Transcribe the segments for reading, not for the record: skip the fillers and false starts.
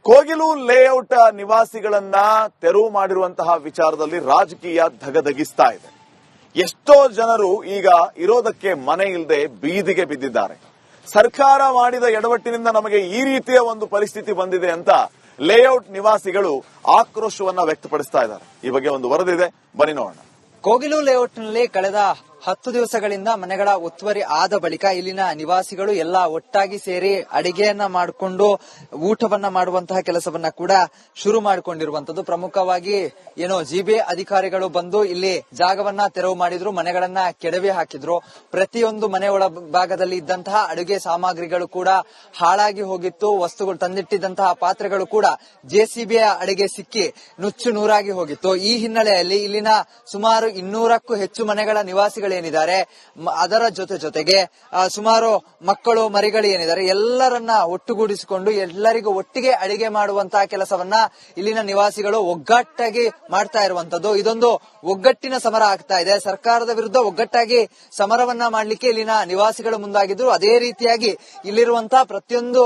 Kogilu layout ನಿವಾಸಿಗಳನ್ನ ತೆರವು ಮಾಡಿರುವಂತಹ ವಿಚಾರದಲ್ಲಿ ರಾಜಕೀಯ ಧಗಧಗಿಸ್ತಾ ಇದೆ. ಎಷ್ಟೋ ಜನರು ಈಗ ಇರೋದಕ್ಕೆ ಮನೆ ಇಲ್ಲದೆ ಬೀದಿಗೆ ಬಿದ್ದಿದ್ದಾರೆ. ಸರ್ಕಾರ ಮಾಡಿದ ಎಡವಟ್ಟಿನಿಂದ ನಮಗೆ ಈ ರೀತಿಯ ಒಂದು ಪರಿಸ್ಥಿತಿ ಬಂದಿದೆ ಅಂತ ಲೇಔಟ್ ನಿವಾಸಿಗಳು ಆಕ್ರೋಶವನ್ನ ವ್ಯಕ್ತಪಡಿಸ್ತಾ ಇದ್ದಾರೆ. ಈ ಬಗ್ಗೆ ಒಂದು ವರದಿ ಇದೆ, ಬನ್ನಿ ನೋಡೋಣ. ಕೋಗಿಲು ಲೇಔಟ್ನಲ್ಲಿ ಕಳೆದ 10 ದಿವಸಗಳಿಂದ ಮನೆಗಳ ಒತ್ತುವರಿ ಆದ ಬಳಿಕ ಇಲ್ಲಿನ ನಿವಾಸಿಗಳು ಎಲ್ಲ ಒಟ್ಟಾಗಿ ಸೇರಿ ಅಡಿಗೆಯನ್ನ ಮಾಡಿಕೊಂಡು ಊಟವನ್ನ ಮಾಡುವಂತಹ ಕೆಲಸವನ್ನ ಕೂಡ ಶುರು ಮಾಡಿಕೊಂಡಿರುವಂತದ್ದು. ಪ್ರಮುಖವಾಗಿ ಜಿಬಿಎ ಅಧಿಕಾರಿಗಳು ಬಂದು ಇಲ್ಲಿ ಜಾಗವನ್ನ ತೆರವು ಮಾಡಿದ್ರು, ಮನೆಗಳನ್ನ ಕೆಡವಿ ಹಾಕಿದ್ರು. ಪ್ರತಿಯೊಂದು ಮನೆ ಒಳಭಾಗದಲ್ಲಿ ಇದ್ದಂತಹ ಅಡುಗೆ ಸಾಮಗ್ರಿಗಳು ಕೂಡ ಹಾಳಾಗಿ ಹೋಗಿತ್ತು. ವಸ್ತುಗಳು ತಂದಿಟ್ಟಿದ್ದಂತಹ ಪಾತ್ರೆಗಳು ಕೂಡ ಜೆಸಿಬಿಯ ಅಡಿಗೆ ಸಿಕ್ಕಿ ನುಚ್ಚು ನೂರಾಗಿ ಹೋಗಿತ್ತು. ಈ ಹಿನ್ನೆಲೆಯಲ್ಲಿ ಇಲ್ಲಿನ ಸುಮಾರು 200ಕ್ಕೂ ಹೆಚ್ಚು ಮನೆಗಳ ನಿವಾಸಿಗಳು ಏನಿದ್ದಾರೆ, ಅದರ ಜೊತೆಗೆ ಸುಮಾರು ಮಕ್ಕಳು ಮರಿಗಳು ಏನಿದ್ದಾರೆ, ಎಲ್ಲರನ್ನ ಒಟ್ಟುಗೂಡಿಸಿಕೊಂಡು ಎಲ್ಲರಿಗೂ ಒಟ್ಟಿಗೆ ಅಡಿಗೆ ಮಾಡುವಂತಹ ಕೆಲಸವನ್ನ ಇಲ್ಲಿನ ನಿವಾಸಿಗಳು ಒಗ್ಗಟ್ಟಾಗಿ ಮಾಡ್ತಾ ಇರುವಂತದ್ದು. ಇದೊಂದು ಒಗ್ಗಟ್ಟಿನ ಸಮರ ಆಗ್ತಾ ಇದೆ. ಸರ್ಕಾರದ ವಿರುದ್ಧ ಒಗ್ಗಟ್ಟಾಗಿ ಸಮರವನ್ನ ಮಾಡ್ಲಿಕ್ಕೆ ಇಲ್ಲಿನ ನಿವಾಸಿಗಳು ಮುಂದಾಗಿದ್ರು. ಅದೇ ರೀತಿಯಾಗಿ ಇಲ್ಲಿರುವಂತಹ ಪ್ರತಿಯೊಂದು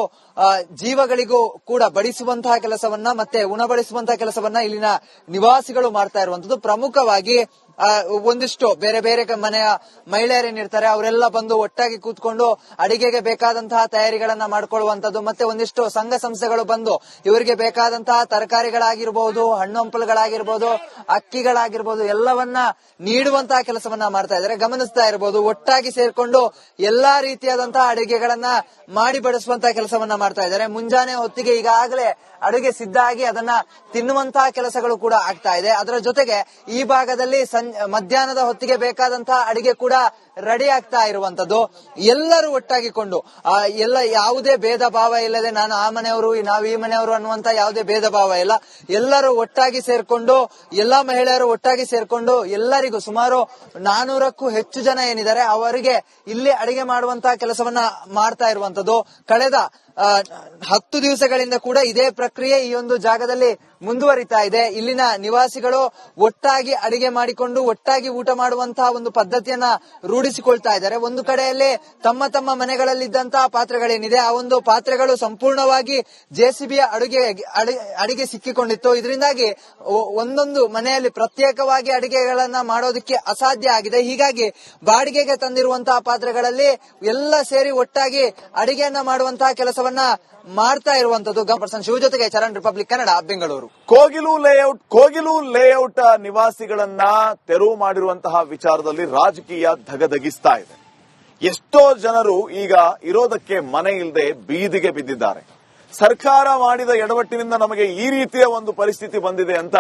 ಜೀವಗಳಿಗೂ ಕೂಡ ಬಡಿಸುವಂತಹ ಕೆಲಸವನ್ನ ಮತ್ತೆ ಉಣಬಡಿಸುವಂತಹ ಕೆಲಸವನ್ನ ಇಲ್ಲಿನ ನಿವಾಸಿಗಳು ಮಾಡ್ತಾ ಇರುವಂತದ್ದು. ಪ್ರಮುಖವಾಗಿ ಒಂದಿಷ್ಟು ಬೇರೆ ಬೇರೆ ಮನೆಯ ಮಹಿಳೆಯರೇನಿರ್ತಾರೆ ಅವರೆಲ್ಲ ಬಂದು ಒಟ್ಟಾಗಿ ಕೂತ್ಕೊಂಡು ಅಡಿಗೆಗೆ ಬೇಕಾದಂತಹ ತಯಾರಿಗಳನ್ನ ಮಾಡ್ಕೊಳ್ಳುವಂತದ್ದು. ಮತ್ತೆ ಒಂದಿಷ್ಟು ಸಂಘ ಸಂಸ್ಥೆಗಳು ಬಂದು ಇವರಿಗೆ ಬೇಕಾದಂತಹ ತರಕಾರಿಗಳಾಗಿರ್ಬಹುದು, ಹಣ್ಣು ಹಂಪಲುಗಳಾಗಿರ್ಬಹುದು, ಅಕ್ಕಿಗಳಾಗಿರ್ಬಹುದು ಎಲ್ಲವನ್ನ ನೀಡುವಂತಹ ಕೆಲಸವನ್ನ ಮಾಡ್ತಾ ಇದ್ದಾರೆ. ಗಮನಿಸ್ತಾ ಇರಬಹುದು, ಒಟ್ಟಾಗಿ ಸೇರ್ಕೊಂಡು ಎಲ್ಲಾ ರೀತಿಯಾದಂತಹ ಅಡಿಗೆಗಳನ್ನ ಮಾಡಿ ಬಡಿಸುವಂತಹ ಕೆಲಸವನ್ನ ಮಾಡ್ತಾ ಇದ್ದಾರೆ. ಮುಂಜಾನೆ ಹೊತ್ತಿಗೆ ಈಗಾಗಲೇ ಅಡುಗೆ ಸಿದ್ಧ ಆಗಿ ಅದನ್ನ ತಿನ್ನುವಂತಹ ಕೆಲಸಗಳು ಕೂಡ ಆಗ್ತಾ ಇದೆ. ಅದರ ಜೊತೆಗೆ ಈ ಭಾಗದಲ್ಲಿ ಮಧ್ಯಾಹ್ನದ ಹೊತ್ತಿಗೆ ಬೇಕಾದಂತಹ ಅಡಿಗೆ ಕೂಡ ರೆಡಿ ಆಗ್ತಾ ಇರುವಂತದ್ದು. ಎಲ್ಲರೂ ಒಟ್ಟಾಗಿಕೊಂಡು ಯಾವುದೇ ಭೇದ ಭಾವ ಇಲ್ಲದೆ ನಾನು ಆ ಮನೆಯವರು ನಾವು ಈ ಮನೆಯವರು ಅನ್ನುವಂತ ಯಾವುದೇ ಭೇದ ಭಾವ ಇಲ್ಲ. ಎಲ್ಲರೂ ಒಟ್ಟಾಗಿ ಸೇರ್ಕೊಂಡು ಎಲ್ಲಾ ಮಹಿಳೆಯರು ಒಟ್ಟಾಗಿ ಸೇರ್ಕೊಂಡು ಎಲ್ಲರಿಗೂ ಸುಮಾರು 400ಕ್ಕೂ ಹೆಚ್ಚು ಜನ ಏನಿದ್ದಾರೆ ಅವರಿಗೆ ಇಲ್ಲಿ ಅಡಿಗೆ ಮಾಡುವಂತಹ ಕೆಲಸವನ್ನ ಮಾಡ್ತಾ ಇರುವಂತದ್ದು. ಕಳೆದ 10 ದಿವಸಗಳಿಂದ ಕೂಡ ಇದೇ ಪ್ರಕ್ರಿಯೆ ಈ ಒಂದು ಜಾಗದಲ್ಲಿ ಮುಂದುವರಿತಾ ಇದೆ. ಇಲ್ಲಿನ ನಿವಾಸಿಗಳು ಒಟ್ಟಾಗಿ ಅಡಿಗೆ ಮಾಡಿಕೊಂಡು ಒಟ್ಟಾಗಿ ಊಟ ಮಾಡುವಂತಹ ಒಂದು ಪದ್ಧತಿಯನ್ನ ರೂಢಿಸಿಕೊಳ್ತಾ ಇದ್ದಾರೆ. ಒಂದು ಕಡೆಯಲ್ಲಿ ತಮ್ಮ ಮನೆಗಳಲ್ಲಿದ್ದಂತಹ ಪಾತ್ರೆಗಳೇನಿದೆ ಆ ಒಂದು ಪಾತ್ರೆಗಳು ಸಂಪೂರ್ಣವಾಗಿ ಜೆಸಿಬಿಯ ಅಡಿಗೆ ಸಿಕ್ಕಿಕೊಂಡಿತ್ತು. ಇದರಿಂದಾಗಿ ಒಂದೊಂದು ಮನೆಯಲ್ಲಿ ಪ್ರತ್ಯೇಕವಾಗಿ ಅಡಿಗೆಗಳನ್ನ ಮಾಡೋದಕ್ಕೆ ಅಸಾಧ್ಯ ಆಗಿದೆ. ಹೀಗಾಗಿ ಬಾಡಿಗೆಗೆ ತಂದಿರುವಂತಹ ಪಾತ್ರೆಗಳಲ್ಲಿ ಎಲ್ಲ ಸೇರಿ ಒಟ್ಟಾಗಿ ಅಡಿಗೆಯನ್ನ ಮಾಡುವಂತಹ ಕೆಲಸವನ್ನ ಮಾಡ್ತಾ ಇರುವಂತದ್ದು. ಶಿವ ಜೊತೆಗೆ ಚರಣ್, ರಿಪಬ್ಲಿಕ್ ಕನ್ನಡ, ಬೆಂಗಳೂರು. ಕೋಗಿಲು ಲೇಔಟ್ ನಿವಾಸಿಗಳನ್ನ ತೆರವು ಮಾಡಿರುವಂತಹ ವಿಚಾರದಲ್ಲಿ ರಾಜಕೀಯ ಧಗಧಗಿಸ್ತಾ ಇದೆ. ಎಷ್ಟೋ ಜನರು ಈಗ ಇರೋದಕ್ಕೆ ಮನೆ ಇಲ್ಲದೆ ಬೀದಿಗೆ ಬಿದ್ದಿದ್ದಾರೆ. ಸರ್ಕಾರ ಮಾಡಿದ ಎಡವಟ್ಟಿನಿಂದ ನಮಗೆ ಈ ರೀತಿಯ ಒಂದು ಪರಿಸ್ಥಿತಿ ಬಂದಿದೆ ಅಂತ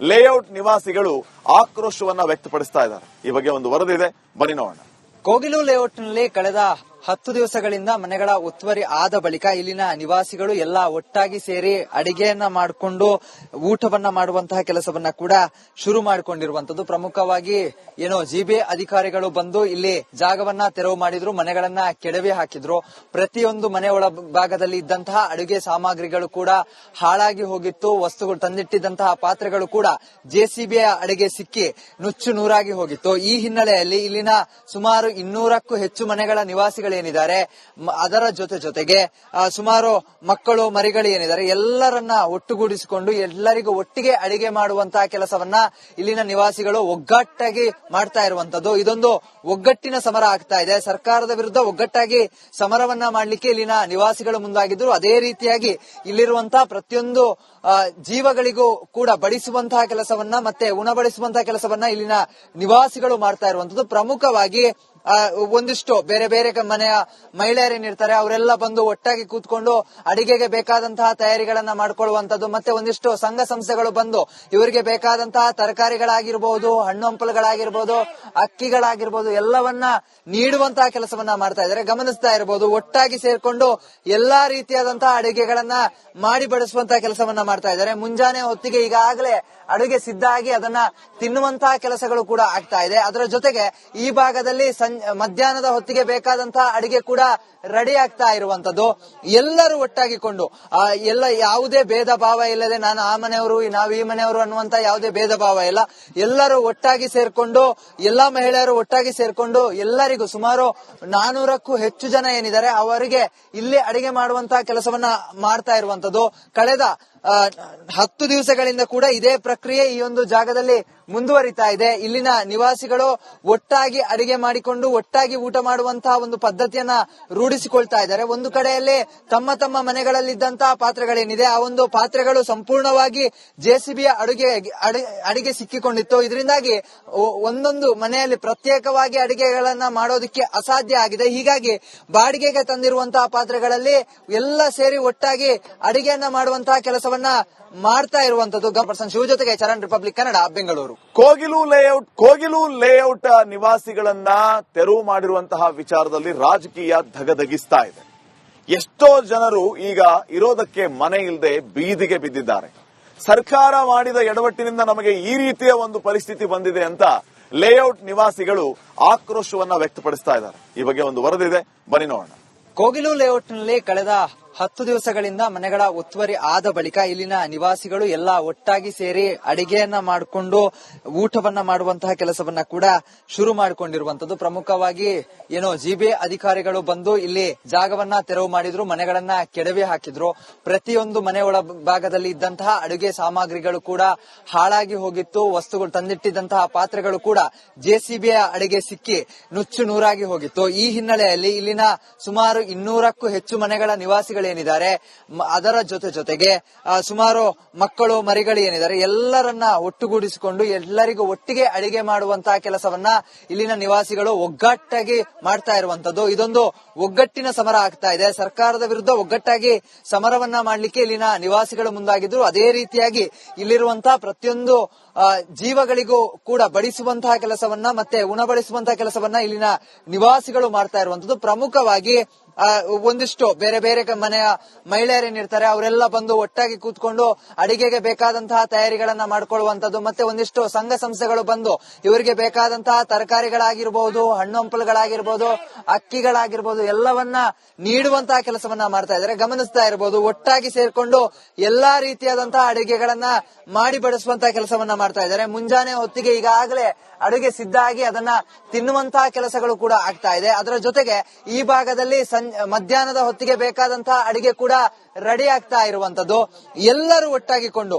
ಲೇಔಟ್ ನಿವಾಸಿಗಳು ಆಕ್ರೋಶವನ್ನ ವ್ಯಕ್ತಪಡಿಸ್ತಾ ಇದ್ದಾರೆ. ಈ ಬಗ್ಗೆ ಒಂದು ವರದಿ ಇದೆ, ಬನ್ನಿ ನೋಡೋಣ. ಕೋಗಿಲು ಲೇಔಟ್ನಲ್ಲಿ ಕಳೆದ 10 ದಿವಸಗಳಿಂದ ಮನೆಗಳ ಒತ್ತುವರಿ ಆದ ಬಳಿಕ ಇಲ್ಲಿನ ನಿವಾಸಿಗಳು ಎಲ್ಲ ಒಟ್ಟಾಗಿ ಸೇರಿ ಅಡಿಗೆಯನ್ನ ಮಾಡಿಕೊಂಡು ಊಟವನ್ನ ಮಾಡುವಂತಹ ಕೆಲಸವನ್ನ ಕೂಡ ಶುರು ಮಾಡಿಕೊಂಡಿರುವಂತದ್ದು. ಪ್ರಮುಖವಾಗಿ ಜಿಬಿಎ ಅಧಿಕಾರಿಗಳು ಬಂದು ಇಲ್ಲಿ ಜಾಗವನ್ನ ತೆರವು ಮಾಡಿದ್ರು, ಮನೆಗಳನ್ನ ಕೆಡವಿ ಹಾಕಿದ್ರು. ಪ್ರತಿಯೊಂದು ಮನೆ ಒಳಭಾಗದಲ್ಲಿ ಇದ್ದಂತಹ ಅಡುಗೆ ಸಾಮಗ್ರಿಗಳು ಕೂಡ ಹಾಳಾಗಿ ಹೋಗಿತ್ತು. ವಸ್ತುಗಳು ತಂದಿಟ್ಟಿದ್ದಂತಹ ಪಾತ್ರೆಗಳು ಕೂಡ ಜೆಸಿಬಿಯ ಅಡಿಗೆ ಸಿಕ್ಕಿ ನುಚ್ಚು ನೂರಾಗಿ ಹೋಗಿತ್ತು. ಈ ಹಿನ್ನೆಲೆಯಲ್ಲಿ ಇಲ್ಲಿನ ಸುಮಾರು 200ಕ್ಕೂ ಹೆಚ್ಚು ಮನೆಗಳ ನಿವಾಸಿಗಳು ಏನಿದ್ದಾರೆ, ಅದರ ಜೊತೆಗೆ ಸುಮಾರು ಮಕ್ಕಳು ಮರಿಗಳು ಏನಿದ್ದಾರೆ, ಎಲ್ಲರನ್ನ ಒಟ್ಟುಗೂಡಿಸಿಕೊಂಡು ಎಲ್ಲರಿಗೂ ಒಟ್ಟಿಗೆ ಅಡಿಗೆ ಮಾಡುವಂತಹ ಕೆಲಸವನ್ನ ಇಲ್ಲಿನ ನಿವಾಸಿಗಳು ಒಗ್ಗಟ್ಟಾಗಿ ಮಾಡ್ತಾ ಇರುವಂತದ್ದು. ಇದೊಂದು ಒಗ್ಗಟ್ಟಿನ ಸಮರ ಆಗ್ತಾ ಇದೆ. ಸರ್ಕಾರದ ವಿರುದ್ಧ ಒಗ್ಗಟ್ಟಾಗಿ ಸಮರವನ್ನ ಮಾಡ್ಲಿಕ್ಕೆ ಇಲ್ಲಿನ ನಿವಾಸಿಗಳು ಮುಂದಾಗಿದ್ರು. ಅದೇ ರೀತಿಯಾಗಿ ಇಲ್ಲಿರುವಂತಹ ಪ್ರತಿಯೊಂದು ಜೀವಗಳಿಗೂ ಕೂಡ ಬಡಿಸುವಂತಹ ಕೆಲಸವನ್ನ ಮತ್ತೆ ಉಣಬಡಿಸುವಂತಹ ಕೆಲಸವನ್ನ ಇಲ್ಲಿನ ನಿವಾಸಿಗಳು ಮಾಡ್ತಾ ಇರುವಂತದ್ದು. ಪ್ರಮುಖವಾಗಿ ಒಂದಿಷ್ಟು ಬೇರೆ ಬೇರೆ ಮನೆಯ ಮಹಿಳೆಯರೇನಿರ್ತಾರೆ ಅವರೆಲ್ಲ ಬಂದು ಒಟ್ಟಾಗಿ ಕೂತ್ಕೊಂಡು ಅಡಿಗೆಗೆ ಬೇಕಾದಂತಹ ತಯಾರಿಗಳನ್ನ ಮಾಡ್ಕೊಳ್ಳುವಂತದ್ದು. ಮತ್ತೆ ಒಂದಿಷ್ಟು ಸಂಘ ಸಂಸ್ಥೆಗಳು ಬಂದು ಇವರಿಗೆ ಬೇಕಾದಂತಹ ತರಕಾರಿಗಳಾಗಿರ್ಬಹುದು, ಹಣ್ಣು ಹಂಪಲುಗಳಾಗಿರ್ಬಹುದು, ಅಕ್ಕಿಗಳಾಗಿರ್ಬಹುದು ಎಲ್ಲವನ್ನ ನೀಡುವಂತಹ ಕೆಲಸವನ್ನ ಮಾಡ್ತಾ ಇದ್ದಾರೆ. ಗಮನಿಸ್ತಾ ಇರಬಹುದು, ಒಟ್ಟಾಗಿ ಸೇರ್ಕೊಂಡು ಎಲ್ಲಾ ರೀತಿಯಾದಂತಹ ಅಡಿಗೆಗಳನ್ನ ಮಾಡಿ ಬಡಿಸುವಂತಹ ಕೆಲಸವನ್ನ ಮಾಡ್ತಾ ಇದ್ದಾರೆ. ಮುಂಜಾನೆ ಹೊತ್ತಿಗೆ ಈಗಾಗಲೇ ಅಡುಗೆ ಸಿದ್ಧ ಆಗಿ ಅದನ್ನ ತಿನ್ನುವಂತಹ ಕೆಲಸಗಳು ಕೂಡ ಆಗ್ತಾ ಇದೆ. ಅದರ ಜೊತೆಗೆ ಈ ಭಾಗದಲ್ಲಿ ಮಧ್ಯಾಹ್ನದ ಹೊತ್ತಿಗೆ ಬೇಕಾದಂತಹ ಅಡಿಗೆ ಕೂಡ ರೆಡಿ ಆಗ್ತಾ ಇರುವಂತದ್ದು. ಎಲ್ಲರೂ ಒಟ್ಟಾಗಿಕೊಂಡು ಎಲ್ಲ ಯಾವುದೇ ಭೇದ ಭಾವ ಇಲ್ಲದೆ ನಾನು ಆ ಮನೆಯವರು ನಾವು ಈ ಮನೆಯವರು ಅನ್ನುವಂತ ಯಾವುದೇ ಭೇದ ಭಾವ ಇಲ್ಲ. ಎಲ್ಲರೂ ಒಟ್ಟಾಗಿ ಸೇರ್ಕೊಂಡು ಎಲ್ಲಾ ಮಹಿಳೆಯರು ಒಟ್ಟಾಗಿ ಸೇರ್ಕೊಂಡು ಎಲ್ಲರಿಗೂ ಸುಮಾರು 400ಕ್ಕೂ ಹೆಚ್ಚು ಜನ ಏನಿದ್ದಾರೆ ಅವರಿಗೆ ಇಲ್ಲಿ ಅಡಿಗೆ ಮಾಡುವಂತಹ ಕೆಲಸವನ್ನ ಮಾಡ್ತಾ ಇರುವಂತದ್ದು. ಕಳೆದ 10 ದಿವಸಗಳಿಂದ ಕೂಡ ಇದೇ ಪ್ರಕ್ರಿಯೆ ಈ ಒಂದು ಜಾಗದಲ್ಲಿ ಮುಂದುವರಿತಾ ಇದೆ. ಇಲ್ಲಿನ ನಿವಾಸಿಗಳು ಒಟ್ಟಾಗಿ ಅಡಿಗೆ ಮಾಡಿಕೊಂಡು ಒಟ್ಟಾಗಿ ಊಟ ಮಾಡುವಂತಹ ಒಂದು ಪದ್ಧತಿಯನ್ನ ರೂಢಿಸಿಕೊಳ್ತಾ ಇದ್ದಾರೆ. ಒಂದು ಕಡೆಯಲ್ಲಿ ತಮ್ಮ ತಮ್ಮ ಮನೆಗಳಲ್ಲಿದ್ದಂತಹ ಪಾತ್ರೆಗಳೇನಿದೆ ಆ ಒಂದು ಪಾತ್ರೆಗಳು ಸಂಪೂರ್ಣವಾಗಿ ಜೆಸಿಬಿಯ ಅಡಿಗೆ ಸಿಕ್ಕಿಕೊಂಡಿತ್ತು. ಇದರಿಂದಾಗಿ ಒಂದೊಂದು ಮನೆಯಲ್ಲಿ ಪ್ರತ್ಯೇಕವಾಗಿ ಅಡಿಗೆಗಳನ್ನ ಮಾಡೋದಕ್ಕೆ ಅಸಾಧ್ಯ ಆಗಿದೆ. ಹೀಗಾಗಿ ಬಾಡಿಗೆಗೆ ತಂದಿರುವಂತಹ ಪಾತ್ರೆಗಳಲ್ಲಿ ಎಲ್ಲ ಸೇರಿ ಒಟ್ಟಾಗಿ ಅಡಿಗೆಯನ್ನ ಮಾಡುವಂತಹ ಕೆಲಸವನ್ನ ಮಾಡ್ತಾ ಇರುವಂತದ್ದು. ಪರ್ಸನ್ ಶಿವ ಜೊತೆಗೆ ಚರಣ್, ರಿಪಬ್ಲಿಕ್ ಕನ್ನಡ, ಬೆಂಗಳೂರು. ಕೋಗಿಲು ಲೇಔಟ್ ನಿವಾಸಿಗಳನ್ನ ತೆರವು ಮಾಡಿರುವಂತಹ ವಿಚಾರದಲ್ಲಿ ರಾಜಕೀಯ ಧಗಧಗಿಸ್ತಾ ಇದೆ. ಎಷ್ಟೋ ಜನರು ಈಗ ಇರೋದಕ್ಕೆ ಮನೆ ಇಲ್ಲದೆ ಬೀದಿಗೆ ಬಿದ್ದಿದ್ದಾರೆ. ಸರ್ಕಾರ ಮಾಡಿದ ಎಡವಟ್ಟಿನಿಂದ ನಮಗೆ ಈ ರೀತಿಯ ಒಂದು ಪರಿಸ್ಥಿತಿ ಬಂದಿದೆ ಅಂತ ಲೇಔಟ್ ನಿವಾಸಿಗಳು ಆಕ್ರೋಶವನ್ನ ವ್ಯಕ್ತಪಡಿಸ್ತಾ ಇದ್ದಾರೆ. ಈ ಬಗ್ಗೆ ಒಂದು ವರದಿದೆ, ಬನ್ನಿ ನೋಡೋಣ. ಕೋಗಿಲು ಲೇಔಟ್ನಲ್ಲಿ ಕಳೆದ 10 ದಿವಸಗಳಿಂದ ಮನೆಗಳ ಒತ್ತುವರಿ ಆದ ಬಳಿಕ ಇಲ್ಲಿನ ನಿವಾಸಿಗಳು ಎಲ್ಲ ಒಟ್ಟಾಗಿ ಸೇರಿ ಅಡಿಗೆಯನ್ನ ಮಾಡಿಕೊಂಡು ಊಟವನ್ನ ಮಾಡುವಂತಹ ಕೆಲಸವನ್ನ ಕೂಡ ಶುರು ಮಾಡಿಕೊಂಡಿರುವಂತದ್ದು. ಪ್ರಮುಖವಾಗಿ ಜಿಬಿಎ ಅಧಿಕಾರಿಗಳು ಬಂದು ಇಲ್ಲಿ ಜಾಗವನ್ನ ತೆರವು ಮಾಡಿದ್ರು, ಮನೆಗಳನ್ನ ಕೆಡವಿ ಹಾಕಿದ್ರು. ಪ್ರತಿಯೊಂದು ಮನೆ ಒಳಭಾಗದಲ್ಲಿ ಇದ್ದಂತಹ ಅಡುಗೆ ಸಾಮಗ್ರಿಗಳು ಕೂಡ ಹಾಳಾಗಿ ಹೋಗಿತ್ತು. ವಸ್ತುಗಳು ತಂದಿಟ್ಟಿದ್ದಂತಹ ಪಾತ್ರೆಗಳು ಕೂಡ ಜೆಸಿಬಿಯ ಅಡಿಗೆ ಸಿಕ್ಕಿ ನುಚ್ಚು ನೂರಾಗಿ ಹೋಗಿತ್ತು. ಈ ಹಿನ್ನೆಲೆಯಲ್ಲಿ ಇಲ್ಲಿನ ಸುಮಾರು 200ಕ್ಕೂ ಹೆಚ್ಚು ಮನೆಗಳ ನಿವಾಸಿಗಳೇನಿದ್ದಾರೆ ಅದರ ಜೊತೆಗೆ ಸುಮಾರು ಮಕ್ಕಳು ಮರಿಗಳು ಏನಿದ್ದಾರೆ ಎಲ್ಲರನ್ನ ಒಟ್ಟುಗೂಡಿಸಿಕೊಂಡು ಎಲ್ಲರಿಗೂ ಒಟ್ಟಿಗೆ ಅಡಿಗೆ ಮಾಡುವಂತಹ ಕೆಲಸವನ್ನ ಇಲ್ಲಿನ ನಿವಾಸಿಗಳು ಒಗ್ಗಟ್ಟಾಗಿ ಮಾಡ್ತಾ ಇರುವಂತದ್ದು. ಇದೊಂದು ಒಗ್ಗಟ್ಟಿನ ಸಮರ ಆಗ್ತಾ ಇದೆ. ಸರ್ಕಾರದ ವಿರುದ್ಧ ಒಗ್ಗಟ್ಟಾಗಿ ಸಮರವನ್ನ ಮಾಡ್ಲಿಕ್ಕೆ ಇಲ್ಲಿನ ನಿವಾಸಿಗಳು ಮುಂದಾಗಿದ್ರು. ಅದೇ ರೀತಿಯಾಗಿ ಇಲ್ಲಿರುವಂತಹ ಪ್ರತಿಯೊಂದು ಜೀವಗಳಿಗೂ ಕೂಡ ಬಡಿಸುವಂತಹ ಕೆಲಸವನ್ನ ಮತ್ತೆ ಉಣಬಡಿಸುವಂತಹ ಕೆಲಸವನ್ನ ಇಲ್ಲಿನ ನಿವಾಸಿಗಳು ಮಾಡ್ತಾ ಇರುವಂತದ್ದು. ಪ್ರಮುಖವಾಗಿ ಒಂದಿಷ್ಟು ಬೇರೆ ಬೇರೆ ಮನೆಯ ಮಹಿಳೆಯರೇನಿರ್ತಾರೆ ಅವರೆಲ್ಲ ಬಂದು ಒಟ್ಟಾಗಿ ಕೂತ್ಕೊಂಡು ಅಡಿಗೆಗೆ ಬೇಕಾದಂತಹ ತಯಾರಿಗಳನ್ನ ಮಾಡ್ಕೊಳ್ಳುವಂತದ್ದು. ಮತ್ತೆ ಒಂದಿಷ್ಟು ಸಂಘ ಸಂಸ್ಥೆಗಳು ಬಂದು ಇವರಿಗೆ ಬೇಕಾದಂತಹ ತರಕಾರಿಗಳಾಗಿರ್ಬಹುದು, ಹಣ್ಣು ಹಂಪಲುಗಳಾಗಿರ್ಬಹುದು, ಅಕ್ಕಿಗಳಾಗಿರ್ಬಹುದು ಎಲ್ಲವನ್ನ ನೀಡುವಂತಹ ಕೆಲಸವನ್ನ ಮಾಡ್ತಾ ಇದ್ದಾರೆ. ಗಮನಿಸ್ತಾ ಇರಬಹುದು, ಒಟ್ಟಾಗಿ ಸೇರ್ಕೊಂಡು ಎಲ್ಲಾ ರೀತಿಯಾದಂತಹ ಅಡಿಗೆಗಳನ್ನ ಮಾಡಿ ಬಡಿಸುವಂತಹ ಕೆಲಸವನ್ನ ಮಾಡ್ತಾ ಇದ್ದಾರೆ. ಮುಂಜಾನೆ ಹೊತ್ತಿಗೆ ಈಗಾಗಲೇ ಅಡುಗೆ ಸಿದ್ಧ ಆಗಿ ಅದನ್ನ ತಿನ್ನುವಂತಹ ಕೆಲಸಗಳು ಕೂಡ ಆಗ್ತಾ ಇದೆ. ಅದರ ಜೊತೆಗೆ ಈ ಭಾಗದಲ್ಲಿ ಮಧ್ಯಾಹ್ನದ ಹೊತ್ತಿಗೆ ಬೇಕಾದಂತಹ ಅಡಿಗೆ ಕೂಡ ರೆಡಿ ಆಗ್ತಾ ಇರುವಂತದ್ದು. ಎಲ್ಲರೂ ಒಟ್ಟಾಗಿಕೊಂಡು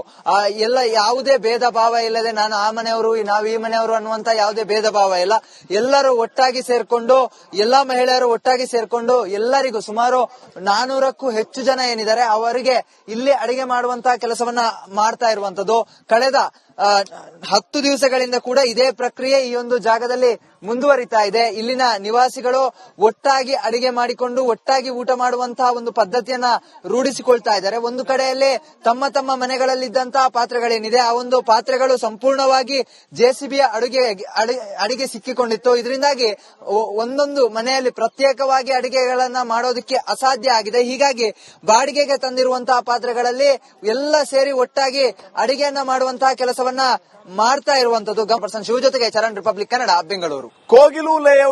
ಎಲ್ಲ ಯಾವುದೇ ಭೇದ ಭಾವ ಇಲ್ಲದೆ ನಾನು ಆ ಮನೆಯವರು ನಾವು ಈ ಮನೆಯವರು ಅನ್ನುವಂತ ಯಾವುದೇ ಭೇದ ಭಾವ ಇಲ್ಲ. ಎಲ್ಲರೂ ಒಟ್ಟಾಗಿ ಸೇರ್ಕೊಂಡು ಎಲ್ಲಾ ಮಹಿಳೆಯರು ಒಟ್ಟಾಗಿ ಸೇರ್ಕೊಂಡು ಎಲ್ಲರಿಗೂ ಸುಮಾರು 400ಕ್ಕೂ ಹೆಚ್ಚು ಜನ ಏನಿದ್ದಾರೆ ಅವರಿಗೆ ಇಲ್ಲಿ ಅಡಿಗೆ ಮಾಡುವಂತಹ ಕೆಲಸವನ್ನ ಮಾಡ್ತಾ ಇರುವಂತದ್ದು. ಕಳೆದ 10 ದಿವಸಗಳಿಂದ ಕೂಡ ಇದೇ ಪ್ರಕ್ರಿಯೆ ಈ ಒಂದು ಜಾಗದಲ್ಲಿ ಮುಂದುವರಿತಾ ಇದೆ. ಇಲ್ಲಿನ ನಿವಾಸಿಗಳು ಒಟ್ಟಾಗಿ ಅಡಿಗೆ ಮಾಡಿಕೊಂಡು ಒಟ್ಟಾಗಿ ಊಟ ಮಾಡುವಂತಹ ಒಂದು ಪದ್ಧತಿಯನ್ನ ರೂಢಿಸಿಕೊಳ್ತಾ ಇದ್ದಾರೆ. ಒಂದು ಕಡೆಯಲ್ಲಿ ತಮ್ಮ ತಮ್ಮ ಮನೆಗಳಲ್ಲಿದ್ದಂತಹ ಪಾತ್ರೆಗಳೇನಿದೆ ಆ ಒಂದು ಪಾತ್ರೆಗಳು ಸಂಪೂರ್ಣವಾಗಿ ಜೆಸಿಬಿಯ ಅಡಿಗೆ ಸಿಕ್ಕಿಕೊಂಡಿತ್ತು. ಇದರಿಂದಾಗಿ ಒಂದೊಂದು ಮನೆಯಲ್ಲಿ ಪ್ರತ್ಯೇಕವಾಗಿ ಅಡಿಗೆಗಳನ್ನ ಮಾಡೋದಕ್ಕೆ ಅಸಾಧ್ಯ ಆಗಿದೆ. ಹೀಗಾಗಿ ಬಾಡಿಗೆಗೆ ತಂದಿರುವಂತಹ ಪಾತ್ರೆಗಳಲ್ಲಿ ಎಲ್ಲ ಸೇರಿ ಒಟ್ಟಾಗಿ ಅಡಿಗೆಯನ್ನ ಮಾಡುವಂತಹ ಕೆಲಸವನ್ನ ಮಾಡ್ತಾ ಇರುವಂತದ್ದು. ಪರ್ಸನ್ ಶಿವ ಜೊತೆಗೆ ಚರಣ್, ರಿಪಬ್ಲಿಕ್ ಕನ್ನಡ, ಬೆಂಗಳೂರು. ಕೋಗಿಲು ಲೇಔಟ್